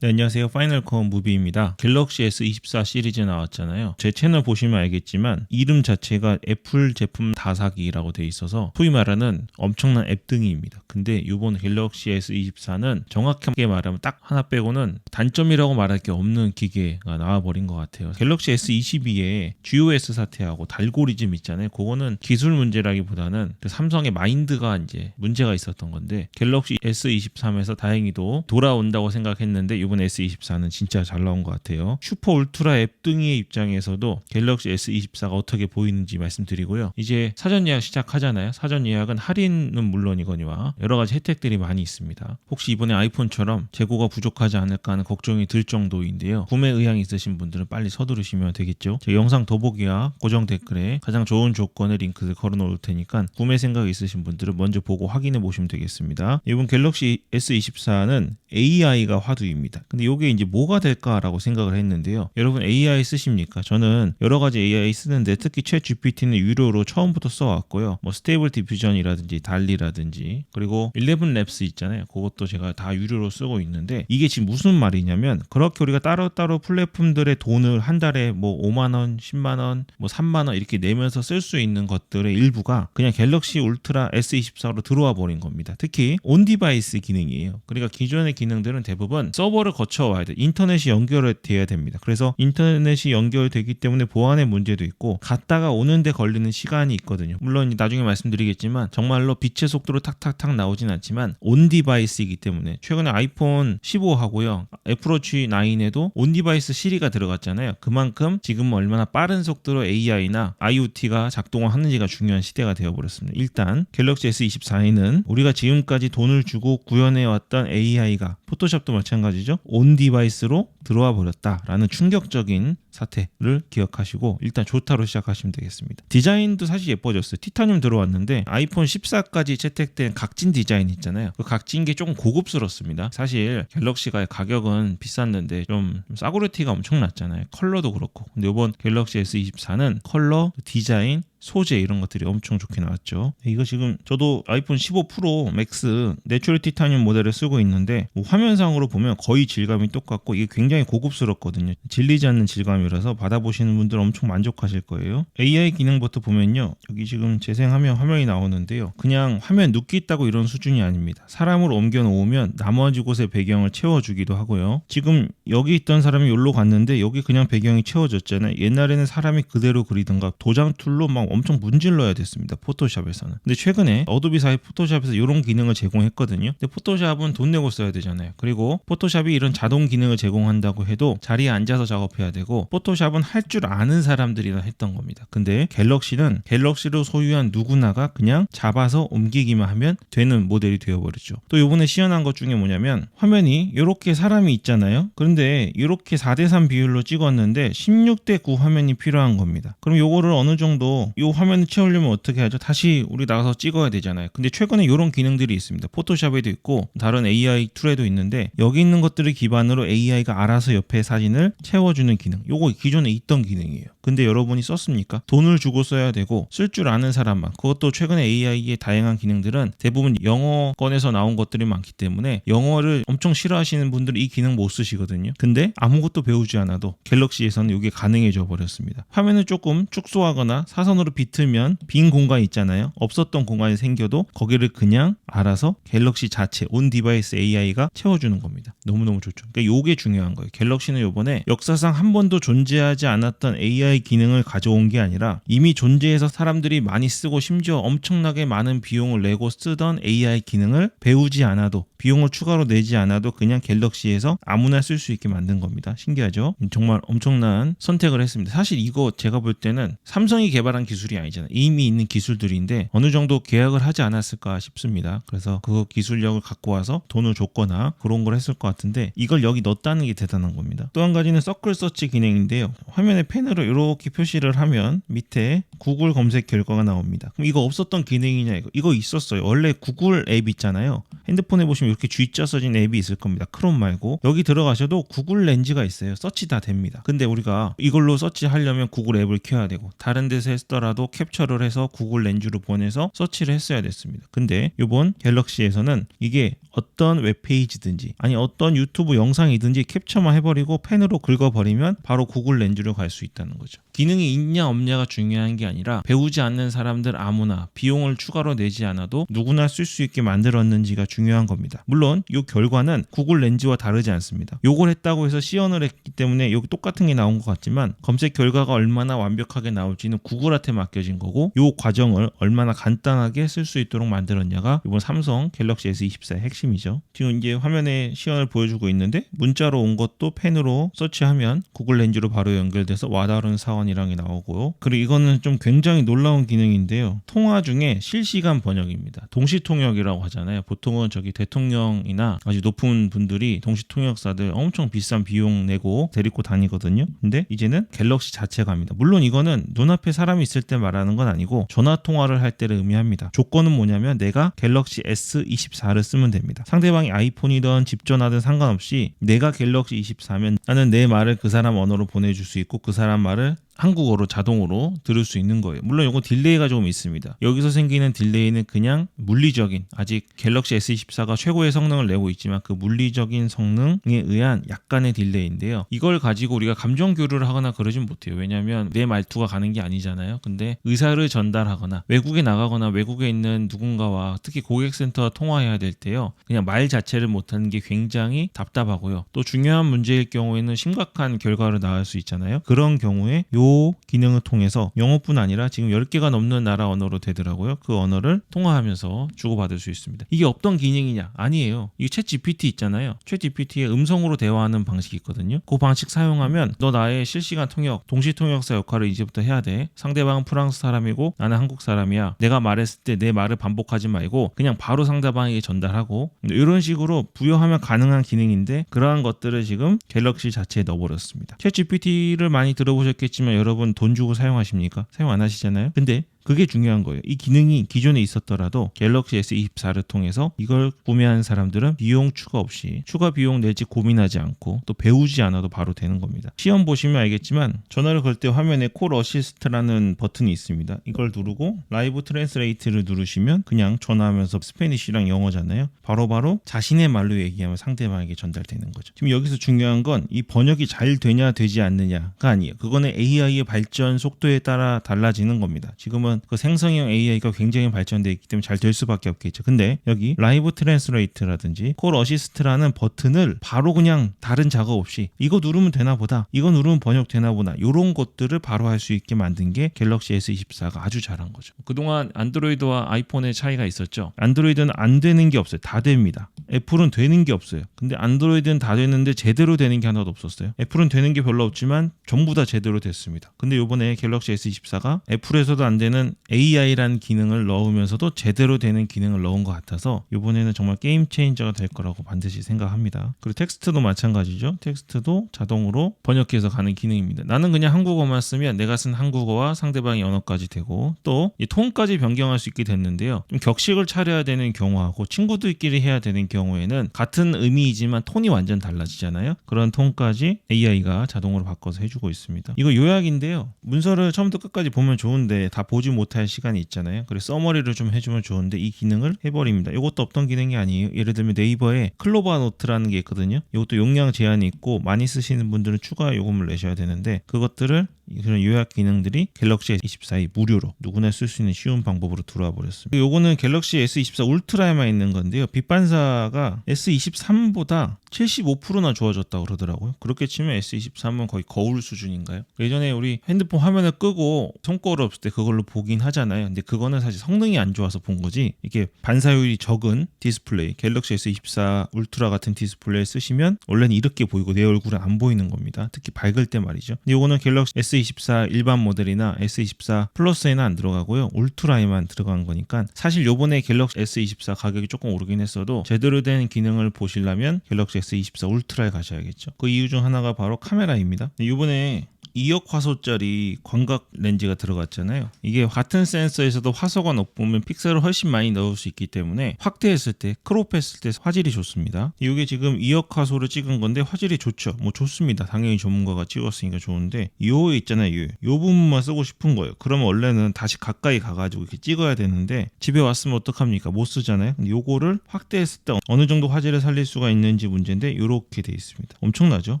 네, 안녕하세요. 파이널 컷 무비입니다. 갤럭시 S24 시리즈 나왔잖아요. 제 채널 보시면 알겠지만 이름 자체가 애플 제품 다 사기라고 돼 있어서 소위 말하는 엄청난 앱등이입니다. 근데 이번 갤럭시 S24는 정확하게 말하면 딱 하나 빼고는 단점이라고 말할 게 없는 기계가 나와버린 것 같아요. 갤럭시 S22에 GOS 사태하고 달고리즘 있잖아요. 그거는 기술 문제라기보다는 그 삼성의 마인드가 이제 문제가 있었던 건데 갤럭시 S23에서 다행히도 돌아온다고 생각했는데 이번 S24는 진짜 잘 나온 것 같아요. 슈퍼 울트라 앱등이의 입장에서도 갤럭시 S24가 어떻게 보이는지 말씀드리고요. 이제 사전 예약 시작하잖아요. 사전 예약은 할인은 물론이거니와 여러 가지 혜택들이 많이 있습니다. 혹시 이번에 아이폰처럼 재고가 부족하지 않을까 하는 걱정이 들 정도인데요. 구매 의향이 있으신 분들은 빨리 서두르시면 되겠죠. 제 영상 더보기와 고정 댓글에 가장 좋은 조건의 링크를 걸어 놓을 테니까 구매 생각이 있으신 분들은 먼저 보고 확인해 보시면 되겠습니다. 이번 갤럭시 S24는 AI가 화두입니다. 근데 이게 이제 뭐가 될까라고 생각을 했는데요. 여러분 AI 쓰십니까? 저는 여러 가지 AI 쓰는데 특히 챗 GPT는 유료로 처음부터 써왔고요. 뭐 스테이블 디퓨전이라든지 달리라든지 그리고 11랩스 있잖아요. 그것도 제가 다 유료로 쓰고 있는데 이게 지금 무슨 말이냐면 그렇게 우리가 따로따로 플랫폼들의 돈을 한 달에 뭐 5만 원, 10만 원, 뭐 3만 원 이렇게 내면서 쓸 수 있는 것들의 일부가 그냥 갤럭시 울트라 S24로 들어와 버린 겁니다. 특히 온 디바이스 기능이에요. 그러니까 기존의 기능들은 대부분 서버를 거쳐와야 돼. 인터넷이 연결돼야 됩니다. 그래서 인터넷이 연결되기 때문에 보안의 문제도 있고 갔다가 오는데 걸리는 시간이 있거든요. 물론 나중에 말씀드리겠지만 정말로 빛의 속도로 탁탁탁 나오진 않지만 온 디바이스이기 때문에 최근에 아이폰 15하고요. 애플워치 9에도 온 디바이스 시리가 들어갔잖아요. 그만큼 지금 얼마나 빠른 속도로 AI나 IoT가 작동을 하는지가 중요한 시대가 되어버렸습니다. 일단 갤럭시 S24에는 우리가 지금까지 돈을 주고 구현해왔던 AI가 포토샵도 마찬가지죠. 온 디바이스로 들어와 버렸다라는 충격적인 사태를 기억하시고 일단 좋다로 시작하시면 되겠습니다. 디자인도 사실 예뻐졌어요. 티타늄 들어왔는데 아이폰 14까지 채택된 각진 디자인 있잖아요. 그 각진 게 조금 고급스럽습니다. 사실 갤럭시가 가격은 비쌌는데 좀 싸구려티가 엄청 났잖아요. 컬러도 그렇고. 근데 이번 갤럭시 S24는 컬러, 디자인, 소재 이런 것들이 엄청 좋게 나왔죠. 이거 지금 저도 아이폰 15 프로 맥스 내추럴 티타늄 모델을 쓰고 있는데 뭐 화면상으로 보면 거의 질감이 똑같고 이게 굉장히 고급스럽거든요. 질리지 않는 질감이라서 받아보시는 분들 엄청 만족하실 거예요. AI 기능부터 보면요. 여기 지금 재생하면 화면이 나오는데요. 그냥 화면 눕기 있다고 이런 수준이 아닙니다. 사람을 옮겨 놓으면 나머지 곳의 배경을 채워주기도 하고요. 지금 여기 있던 사람이 여기로 갔는데 여기 그냥 배경이 채워졌잖아요. 옛날에는 사람이 그대로 그리던가 도장 툴로 막 엄청 문질러야 됐습니다. 포토샵에서는. 근데 최근에 어도비사의 포토샵에서 이런 기능을 제공했거든요. 근데 포토샵은 돈 내고 써야 되잖아요. 그리고 포토샵이 이런 자동 기능을 제공한다고 해도 자리에 앉아서 작업해야 되고 포토샵은 할 줄 아는 사람들이나 했던 겁니다. 근데 갤럭시는 갤럭시로 소유한 누구나가 그냥 잡아서 옮기기만 하면 되는 모델이 되어버렸죠. 또 이번에 시연한 것 중에 뭐냐면 화면이 이렇게 사람이 있잖아요. 그런데 이렇게 4:3 비율로 찍었는데 16:9 화면이 필요한 겁니다. 그럼 요거를 어느 정도 이 화면을 채우려면 어떻게 하죠? 다시 우리 나가서 찍어야 되잖아요. 근데 최근에 이런 기능들이 있습니다. 포토샵에도 있고 다른 AI 툴에도 있는데 여기 있는 것들을 기반으로 AI가 알아서 옆에 사진을 채워주는 기능. 요거 기존에 있던 기능이에요. 근데 여러분이 썼습니까? 돈을 주고 써야 되고 쓸 줄 아는 사람만. 그것도 최근에 AI의 다양한 기능들은 대부분 영어권에서 나온 것들이 많기 때문에 영어를 엄청 싫어하시는 분들은 이 기능 못 쓰시거든요. 근데 아무것도 배우지 않아도 갤럭시에서는 이게 가능해져 버렸습니다. 화면을 조금 축소하거나 사선으로 비틀면 빈 공간이 있잖아요. 없었던 공간이 생겨도 거기를 그냥 알아서 갤럭시 자체 온 디바이스 AI가 채워주는 겁니다. 너무너무 좋죠. 그러니까 이게 중요한 거예요. 갤럭시는 이번에 역사상 한 번도 존재하지 않았던 AI 기능을 가져온 게 아니라 이미 존재해서 사람들이 많이 쓰고 심지어 엄청나게 많은 비용을 내고 쓰던 AI 기능을 배우지 않아도 비용을 추가로 내지 않아도 그냥 갤럭시에서 아무나 쓸 수 있게 만든 겁니다. 신기하죠? 정말 엄청난 선택을 했습니다. 사실 이거 제가 볼 때는 삼성이 개발한 기술이 아니잖아요. 이미 있는 기술들인데 어느 정도 계약을 하지 않았을까 싶습니다. 그래서 그 기술력을 갖고 와서 돈을 줬거나 그런 걸 했을 것 같은데 이걸 여기 넣었다는 게 대단한 겁니다. 또 한 가지는 서클 서치 기능인데요. 화면에 펜으로 이렇게 표시를 하면 밑에 구글 검색 결과가 나옵니다. 그럼 이거 없었던 기능이냐 이거 있었어요. 원래 구글 앱 있잖아요. 핸드폰에 보시면 이렇게 G자 써진 앱이 있을 겁니다. 크롬 말고 여기 들어가셔도 구글 렌즈가 있어요. 서치 다 됩니다. 근데 우리가 이걸로 서치하려면 구글 앱을 켜야 되고 다른 데서 했더라도 하더라도 캡처를 해서 구글 렌즈로 보내서 서치를 했어야 됐습니다. 근데 이번 갤럭시에서는 이게 어떤 웹페이지든지 아니 어떤 유튜브 영상이든지 캡처만 해버리고 펜으로 긁어버리면 바로 구글 렌즈로 갈 수 있다는 거죠. 기능이 있냐 없냐가 중요한 게 아니라 배우지 않는 사람들 아무나 비용을 추가로 내지 않아도 누구나 쓸 수 있게 만들었는지가 중요한 겁니다. 물론 이 결과는 구글 렌즈와 다르지 않습니다. 요걸 했다고 해서 시연을 했기 때문에 여기 똑같은 게 나온 것 같지만 검색 결과가 얼마나 완벽하게 나올지는 구글한테 맡겨진 거고 이 과정을 얼마나 간단하게 쓸 수 있도록 만들었냐가 이번 삼성 갤럭시 S24의 핵심이죠. 지금 이제 화면에 시연을 보여주고 있는데 문자로 온 것도 펜으로 서치하면 구글 렌즈로 바로 연결돼서 와다른 사원이랑이 나오고요. 그리고 이거는 좀 굉장히 놀라운 기능인데요. 통화 중에 실시간 번역입니다. 동시통역이라고 하잖아요. 보통은 저기 대통령이나 아주 높은 분들이 동시통역사들 엄청 비싼 비용 내고 데리고 다니거든요. 근데 이제는 갤럭시 자체가 합니다. 물론 이거는 눈앞에 사람이 있을 때 말하는 건 아니고 전화통화를 할 때를 의미합니다. 조건은 뭐냐면 내가 갤럭시 S24를 쓰면 됩니다. 상대방이 아이폰이든 집전화든 상관없이 내가 갤럭시 24면 나는 내 말을 그 사람 언어로 보내줄 수 있고 그 사람 말을 한국어로 자동으로 들을 수 있는 거예요. 물론 이거 딜레이가 좀 있습니다. 여기서 생기는 딜레이는 그냥 물리적인 아직 갤럭시 S24가 최고의 성능을 내고 있지만 그 물리적인 성능에 의한 약간의 딜레이인데요. 이걸 가지고 우리가 감정 교류를 하거나 그러진 못해요. 왜냐하면 내 말투가 가는 게 아니잖아요. 근데 의사를 전달하거나 외국에 나가거나 외국에 있는 누군가와 특히 고객센터와 통화해야 될 때요. 그냥 말 자체를 못하는 게 굉장히 답답하고요. 또 중요한 문제일 경우에는 심각한 결과를 낳을 수 있잖아요. 그런 경우에 요 기능을 통해서 영어뿐 아니라 지금 10개가 넘는 나라 언어로 되더라고요. 그 언어를 통화하면서 주고받을 수 있습니다. 이게 없던 기능이냐? 아니에요. 이게 챗 GPT 있잖아요. 챗 GPT에 음성으로 대화하는 방식이 있거든요. 그 방식 사용하면 너 나의 실시간 통역, 동시 통역사 역할을 이제부터 해야 돼. 상대방은 프랑스 사람이고 나는 한국 사람이야. 내가 말했을 때 내 말을 반복하지 말고 그냥 바로 상대방에게 전달하고 이런 식으로 부여하면 가능한 기능인데 그러한 것들을 지금 갤럭시 자체에 넣어버렸습니다. 챗 GPT를 많이 들어보셨겠지만 여러분 돈 주고 사용하십니까? 사용 안 하시잖아요. 근데 그게 중요한 거예요. 이 기능이 기존에 있었더라도 갤럭시 S24를 통해서 이걸 구매한 사람들은 비용 추가 없이 추가 비용 낼지 고민하지 않고 또 배우지 않아도 바로 되는 겁니다. 시험 보시면 알겠지만 전화를 걸 때 화면에 콜 어시스트라는 버튼이 있습니다. 이걸 누르고 라이브 트랜스레이트를 누르시면 그냥 전화하면서 스페니쉬랑 영어잖아요. 바로바로 자신의 말로 얘기하면 상대방에게 전달되는 거죠. 지금 여기서 중요한 건 이 번역이 잘 되냐 되지 않느냐가 아니에요. 그거는 AI의 발전 속도에 따라 달라지는 겁니다. 지금은 그 생성형 AI가 굉장히 발전되어 있기 때문에 잘 될 수밖에 없겠죠. 근데 여기 라이브 트랜스레이트라든지 콜 어시스트라는 버튼을 바로 그냥 다른 작업 없이 이거 누르면 되나 보다, 이거 누르면 번역 되나 보다, 이런 것들을 바로 할 수 있게 만든 게 갤럭시 S24가 아주 잘한 거죠. 그동안 안드로이드와 아이폰의 차이가 있었죠. 안드로이드는 안 되는 게 없어요. 다 됩니다. 애플은 되는 게 없어요. 근데 안드로이드는 다 되는데 제대로 되는 게 하나도 없었어요. 애플은 되는 게 별로 없지만 전부 다 제대로 됐습니다. 근데 이번에 갤럭시 S24가 애플에서도 안 되는 AI라는 기능을 넣으면서도 제대로 되는 기능을 넣은 것 같아서 이번에는 정말 게임 체인저가 될 거라고 반드시 생각합니다. 그리고 텍스트도 마찬가지죠. 텍스트도 자동으로 번역해서 가는 기능입니다. 나는 그냥 한국어만 쓰면 내가 쓴 한국어와 상대방의 언어까지 되고 또 이 톤까지 변경할 수 있게 됐는데요. 좀 격식을 차려야 되는 경우하고 친구들끼리 해야 되는 경우에는 같은 의미이지만 톤이 완전 달라지잖아요. 그런 톤까지 AI가 자동으로 바꿔서 해주고 있습니다. 이거 요약인데요. 문서를 처음부터 끝까지 보면 좋은데 다 보지 못할 시간이 있잖아요. 그래서 서머리를 좀 해주면 좋은데 이 기능을 해버립니다. 이것도 없던 기능이 아니에요. 예를 들면 네이버에 클로바 노트라는 게 있거든요. 이것도 용량 제한이 있고 많이 쓰시는 분들은 추가 요금을 내셔야 되는데 그것들을 그런 요약 기능들이 갤럭시 S24에 무료로 누구나 쓸 수 있는 쉬운 방법으로 들어와 버렸습니다. 요거는 갤럭시 S24 울트라에만 있는 건데요. 빛 반사가 S23보다 75%나 좋아졌다고 그러더라고요. 그렇게 치면 S23은 거의 거울 수준인가요? 예전에 우리 핸드폰 화면을 끄고 손거울 없을 때 그걸로 보긴 하잖아요. 근데 그거는 사실 성능이 안 좋아서 본 거지. 이게 반사율이 적은 디스플레이, 갤럭시 S24 울트라 같은 디스플레이 쓰시면 원래는 이렇게 보이고 내 얼굴은 안 보이는 겁니다. 특히 밝을 때 말이죠. 근데 요거는 갤럭시 S24 일반 모델이나 S24 플러스에는 안 들어가고요. 울트라에만 들어간 거니까 사실 요번에 갤럭시 S24 가격이 조금 오르긴 했어도 제대로 된 기능을 보시려면 갤럭시 S24 울트라에 가셔야겠죠. 그 이유 중 하나가 바로 카메라입니다. 요번에 2억 화소짜리 광각 렌즈가 들어갔잖아요. 이게 같은 센서에서도 화소가 높으면 픽셀을 훨씬 많이 넣을 수 있기 때문에 확대했을 때, 크롭했을 때 화질이 좋습니다. 이게 지금 2억 화소로 찍은 건데 화질이 좋죠. 뭐 좋습니다. 당연히 전문가가 찍었으니까 좋은데 요 있잖아요. 요 부분만 쓰고 싶은 거예요. 그러면 원래는 다시 가까이 가가지고 이렇게 찍어야 되는데 집에 왔으면 어떡합니까? 못 쓰잖아요. 근데 요거를 확대했을 때 어느 정도 화질을 살릴 수가 있는지 문제인데 요렇게 돼 있습니다. 엄청나죠?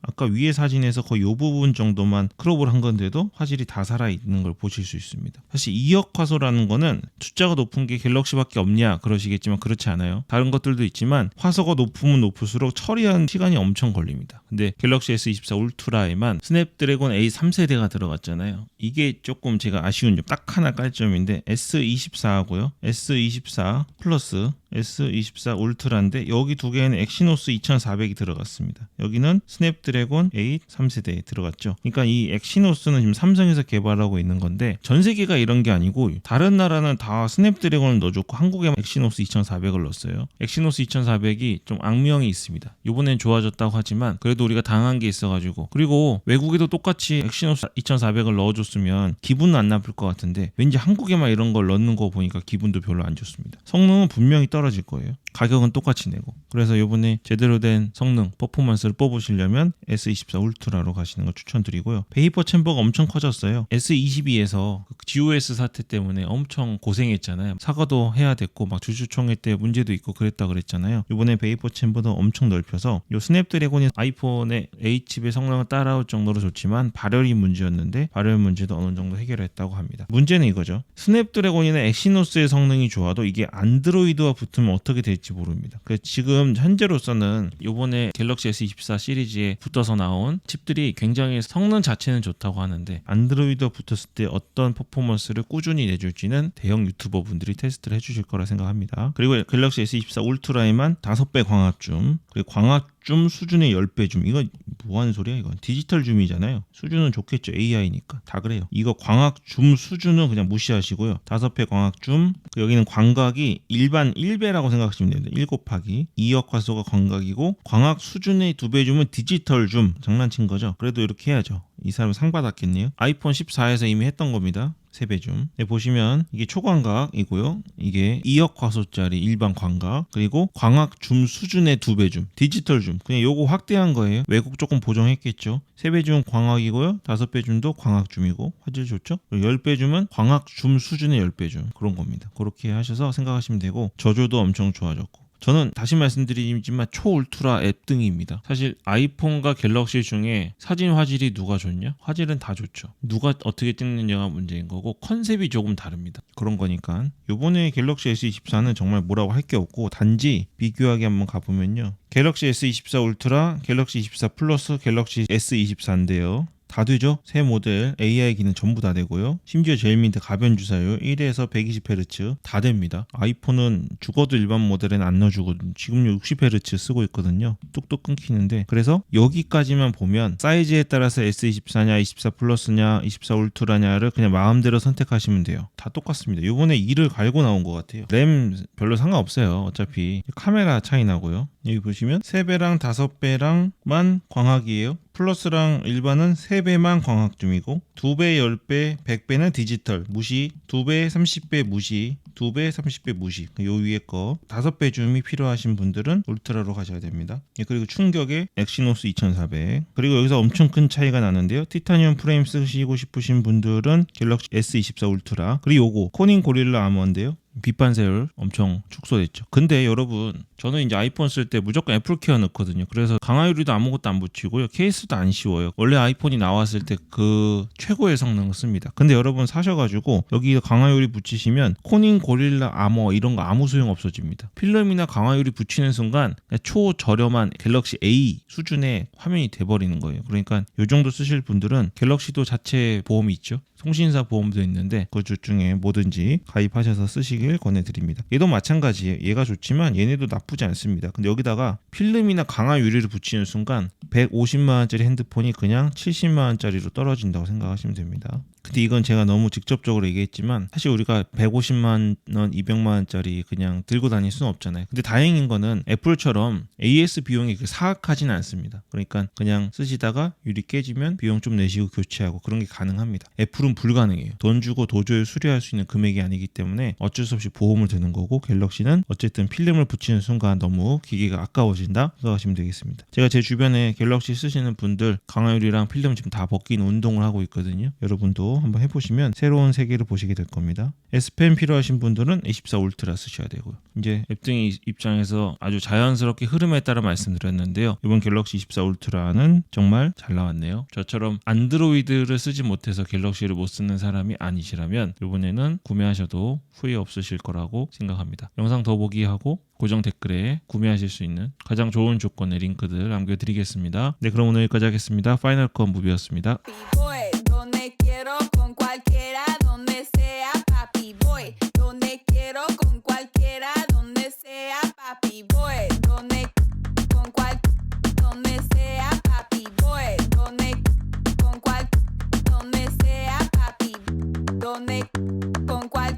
아까 위에 사진에서 거의 요 부분 정도만 크롭을 한 건데도 화질이 다 살아있는 걸 보실 수 있습니다. 사실 2억 화소라는 거는 숫자가 높은 게 갤럭시밖에 없냐 그러시겠지만 그렇지 않아요. 다른 것들도 있지만 화소가 높으면 높을수록 처리하는 시간이 엄청 걸립니다. 근데 갤럭시 S24 울트라에만 스냅드래곤 A 3세대가 들어갔잖아요. 이게 조금 제가 아쉬운 점, 딱 하나 깔 점인데 S24하고요. S24 플러스 S24 울트라인데 여기 두 개에는 엑시노스 2400이 들어갔습니다. 여기는 스냅드래곤 8 3세대에 들어갔죠. 그러니까 이 엑시노스는 지금 삼성에서 개발하고 있는 건데 전 세계가 이런 게 아니고 다른 나라는 다 스냅드래곤을 넣어줬고 한국에만 엑시노스 2400을 넣었어요. 엑시노스 2400이 좀 악명이 있습니다. 이번엔 좋아졌다고 하지만 그래도 우리가 당한 게 있어가지고, 그리고 외국에도 똑같이 엑시노스 2400을 넣어줬으면 기분은 안 나쁠 것 같은데 왠지 한국에만 이런 걸 넣는 거 보니까 기분도 별로 안 좋습니다. 성능은 분명히 떨어질 거예요. 가격은 똑같이 내고. 그래서 이번에 제대로 된 성능, 퍼포먼스를 뽑으시려면 S24 울트라로 가시는 걸 추천드리고요. 베이퍼 챔버가 엄청 커졌어요. S22에서 GOS 사태 때문에 엄청 고생했잖아요. 사과도 해야 됐고 막 주주총회 때 문제도 있고 그랬다 그랬잖아요. 이번에 베이퍼 챔버도 엄청 넓혀서 요 스냅드래곤이 아이폰의 A칩의 성능을 따라올 정도로 좋지만 발열이 문제였는데 발열 문제도 어느 정도 해결했다고 합니다. 문제는 이거죠. 스냅드래곤이나 엑시노스의 성능이 좋아도 이게 안드로이드와 붙으면 어떻게 될지 모릅니다. 그래서 지금 현재로서는 이번에 갤럭시 S24 시리즈에 붙어서 나온 칩들이 굉장히 성능 자체는 좋다고 하는데 안드로이드와 붙었을 때 어떤 퍼포먼스를 꾸준히 내줄지는 대형 유튜버 분들이 테스트를 해주실 거라 생각합니다. 그리고 갤럭시 S24 울트라에만 5배 광학 줌, 그리고 광학 줌 수준의 10배 줌. 이거 뭐하는 소리야 이건. 디지털 줌이잖아요. 수준은 좋겠죠. AI니까. 다 그래요. 이거 광학 줌 수준은 그냥 무시하시고요. 5배 광학 줌. 여기는 광각이 일반 1배라고 생각하시면 됩니다. 1 곱하기 2억 화소가 광각이고 광학 수준의 2배 줌은 디지털 줌. 장난친 거죠. 그래도 이렇게 해야죠. 이 사람 상 받았겠네요. 아이폰 14에서 이미 했던 겁니다. 3배 줌. 네, 보시면 이게 초광각이고요. 이게 2억 화소짜리 일반 광각, 그리고 광학 줌 수준의 2배 줌, 디지털 줌. 그냥 요거 확대한 거예요. 왜곡 조금 보정했겠죠. 3배 줌 광학이고요. 5배 줌도 광학 줌이고 화질 좋죠. 그리고 10배 줌은 광학 줌 수준의 10배 줌. 그런 겁니다. 그렇게 하셔서 생각하시면 되고 저조도 엄청 좋아졌고. 저는 다시 말씀드리지만 초울트라 앱등입니다. 사실 아이폰과 갤럭시 중에 사진 화질이 누가 좋냐? 화질은 다 좋죠. 누가 어떻게 찍느냐가 문제인 거고 컨셉이 조금 다릅니다. 그런 거니까 이번에 갤럭시 S24는 정말 뭐라고 할 게 없고 단지 비교하게 한번 가보면요. 갤럭시 S24 울트라, 갤럭시 24 플러스, 갤럭시 S24인데요. 다 되죠? 새 모델 AI 기능 전부 다 되고요. 심지어 제일 밑에 가변 주사율 1에서 120Hz 다 됩니다. 아이폰은 죽어도 일반 모델에는 안 넣어주거든요. 지금 60Hz 쓰고 있거든요. 뚝뚝 끊기는데, 그래서 여기까지만 보면 사이즈에 따라서 S24냐 24 플러스냐 24 울트라냐를 그냥 마음대로 선택하시면 돼요. 다 똑같습니다. 이번에 2를 갈고 나온 것 같아요. 램 별로 상관없어요. 어차피 카메라 차이 나고요. 여기 보시면 3배랑 5배랑만 광학이에요. 플러스랑 일반은 3배만 광학 줌이고 2배, 10배, 100배는 디지털 무시, 2배, 30배 무시, 2배, 30배 무시. 요 위에 거 5배 줌이 필요하신 분들은 울트라로 가셔야 됩니다. 그리고 충격의 엑시노스 2400. 그리고 여기서 엄청 큰 차이가 나는데요. 티타늄 프레임 쓰시고 싶으신 분들은 갤럭시 S24 울트라. 그리고 요거 코닝 고릴라 아머인데요. 빛 반사율 엄청 축소됐죠. 근데 여러분, 저는 이제 아이폰 쓸 때 무조건 애플 케어 넣거든요. 그래서 강화유리도 아무것도 안 붙이고요. 케이스도 안 씌워요. 원래 아이폰이 나왔을 때 그 최고의 성능을 씁니다. 근데 여러분 사셔가지고 여기 강화유리 붙이시면 코닝 고릴라 아머 이런 거 아무 소용 없어집니다. 필름이나 강화유리 붙이는 순간 초저렴한 갤럭시 A 수준의 화면이 돼버리는 거예요. 그러니까 이 정도 쓰실 분들은 갤럭시도 자체 보험이 있죠. 통신사 보험도 있는데 그 주 중에 뭐든지 가입하셔서 쓰시길 권해드립니다. 얘도 마찬가지예요. 얘가 좋지만 얘네도 나쁘지 않습니다. 근데 여기다가 필름이나 강화 유리를 붙이는 순간 150만원짜리 핸드폰이 그냥 70만원짜리로 떨어진다고 생각하시면 됩니다. 근데 이건 제가 너무 직접적으로 얘기했지만 사실 우리가 150만 원, 200만 원짜리 그냥 들고 다닐 수는 없잖아요. 근데 다행인 거는 애플처럼 AS 비용이 사악하진 않습니다. 그러니까 그냥 쓰시다가 유리 깨지면 비용 좀 내시고 교체하고 그런 게 가능합니다. 애플은 불가능해요. 돈 주고 도저히 수리할 수 있는 금액이 아니기 때문에 어쩔 수 없이 보험을 드는 거고, 갤럭시는 어쨌든 필름을 붙이는 순간 너무 기계가 아까워진다 생각하시면 되겠습니다. 제가 제 주변에 갤럭시 쓰시는 분들 강화유리랑 필름 지금 다 벗긴 운동을 하고 있거든요. 여러분도 한번 해보시면 새로운 세계를 보시게 될 겁니다. S펜 필요하신 분들은 A14 울트라 쓰셔야 되고요. 이제 앱등이 입장에서 아주 자연스럽게 흐름에 따라 말씀드렸는데요. 이번 갤럭시 24 울트라는 정말 잘 나왔네요. 저처럼 안드로이드를 쓰지 못해서 갤럭시를 못 쓰는 사람이 아니시라면 이번에는 구매하셔도 후회 없으실 거라고 생각합니다. 영상 더보기 하고 고정 댓글에 구매하실 수 있는 가장 좋은 조건의 링크들 남겨드리겠습니다. 네, 그럼 오늘 여기까지 하겠습니다. 파이널 컷 무비였습니다.